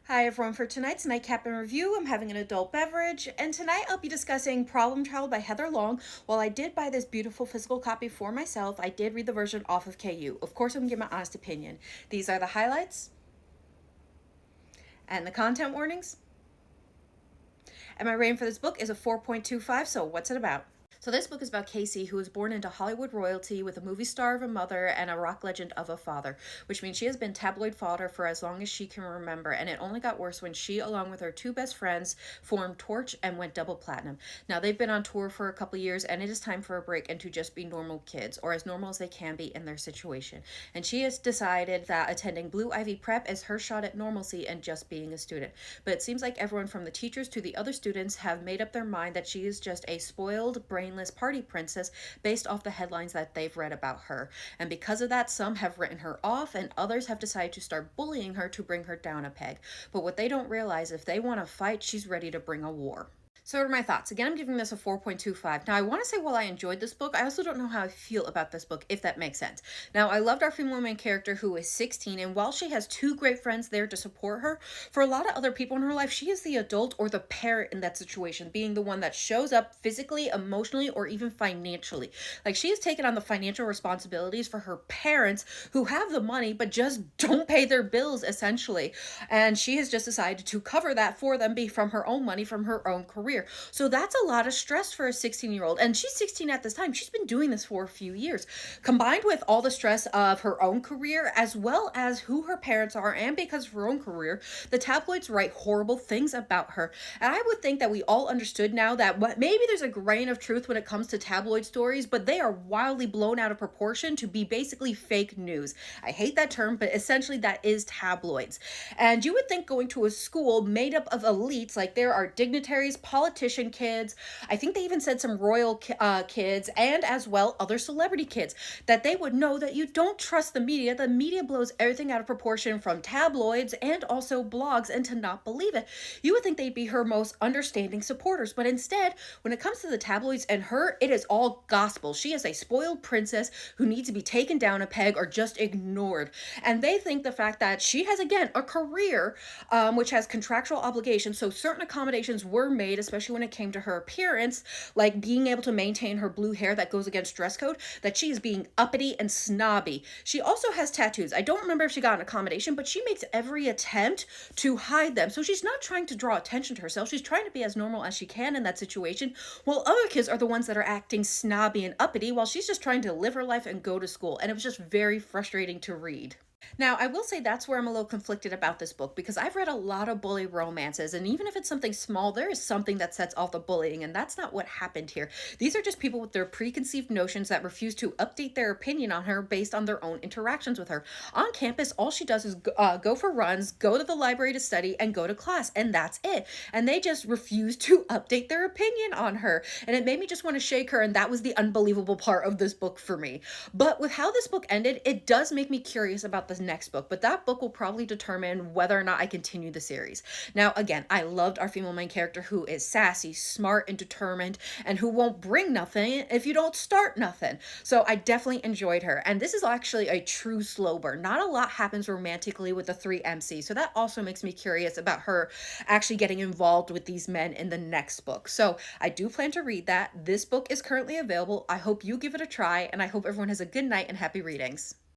Hi everyone, for tonight's Nightcap Review, I'm having an adult beverage, and tonight I'll be discussing Problem Child by Heather Long. While I did buy this beautiful physical copy for myself, I did read the version off of KU. Of course, I'm gonna give my honest opinion. These are the highlights and the content warnings. And my rating for this book is a 4.25, so what's it about? So this book is about Casey, who was born into Hollywood royalty with a movie star of a mother and a rock legend of a father, which means she has been tabloid fodder for as long as she can remember, and it only got worse when she, along with her two best friends, formed Torch and went double platinum. Now they've been on tour for a couple years, and it is time for a break and to just be normal kids, or as normal as they can be in their situation. And she has decided that attending Blue Ivy Prep is her shot at normalcy and just being a student. But it seems like everyone from the teachers to the other students have made up their mind that she is just a spoiled, brainless party princess based off the headlines that they've read about her. And because of that, some have written her off and others have decided to start bullying her to bring her down a peg. But what they don't realize, if they want to fight, she's ready to bring a war. So what are my thoughts? Again, I'm giving this a 4.25. Now, I want to say while I enjoyed this book, I also don't know how I feel about this book, if that makes sense. Now, I loved our female main character who is 16, and while she has two great friends there to support her, for a lot of other people in her life, she is the adult or the parent in that situation, being the one that shows up physically, emotionally, or even financially. Like, she has taken on the financial responsibilities for her parents who have the money but just don't pay their bills, essentially. And she has just decided to cover that for them, be from her own money, from her own career. So that's a lot of stress for a 16-year-old. And she's 16 at this time. She's been doing this for a few years. Combined with all the stress of her own career, as well as who her parents are, and because of her own career, the tabloids write horrible things about her. And I would think that we all understood now that maybe there's a grain of truth when it comes to tabloid stories, but they are wildly blown out of proportion to be basically fake news. I hate that term, but essentially that is tabloids. And you would think going to a school made up of elites, like there are dignitaries, politician kids, I think they even said some royal kids, and as well other celebrity kids, that they would know that you don't trust the media. The media blows everything out of proportion, from tabloids and also blogs, and to not believe it. You would think they'd be her most understanding supporters, but instead, when it comes to the tabloids and her, it is all gospel. She is a spoiled princess who needs to be taken down a peg or just ignored. And they think the fact that she has, again, a career which has contractual obligations, so certain accommodations were made, especially when it came to her appearance, like being able to maintain her blue hair that goes against dress code, that she is being uppity and snobby. She also has tattoos. I don't remember if she got an accommodation, but she makes every attempt to hide them. So she's not trying to draw attention to herself. She's trying to be as normal as she can in that situation, while other kids are the ones that are acting snobby and uppity while she's just trying to live her life and go to school. And it was just very frustrating to read. Now, I will say that's where I'm a little conflicted about this book, because I've read a lot of bully romances, and even if it's something small, there is something that sets off the bullying, and that's not what happened here. These are just people with their preconceived notions that refuse to update their opinion on her based on their own interactions with her. On campus, all she does is go for runs, go to the library to study, and go to class, and that's it. And they just refuse to update their opinion on her, and it made me just want to shake her, and that was the unbelievable part of this book for me. But with how this book ended, it does make me curious about the next book, but that book will probably determine whether or not I continue the series. Now, again, I loved our female main character who is sassy, smart, and determined, and who won't bring nothing if you don't start nothing. So I definitely enjoyed her. And this is actually a true slow burn. Not a lot happens romantically with the three MCs. So that also makes me curious about her actually getting involved with these men in the next book. So I do plan to read that. This book is currently available. I hope you give it a try, and I hope everyone has a good night and happy readings.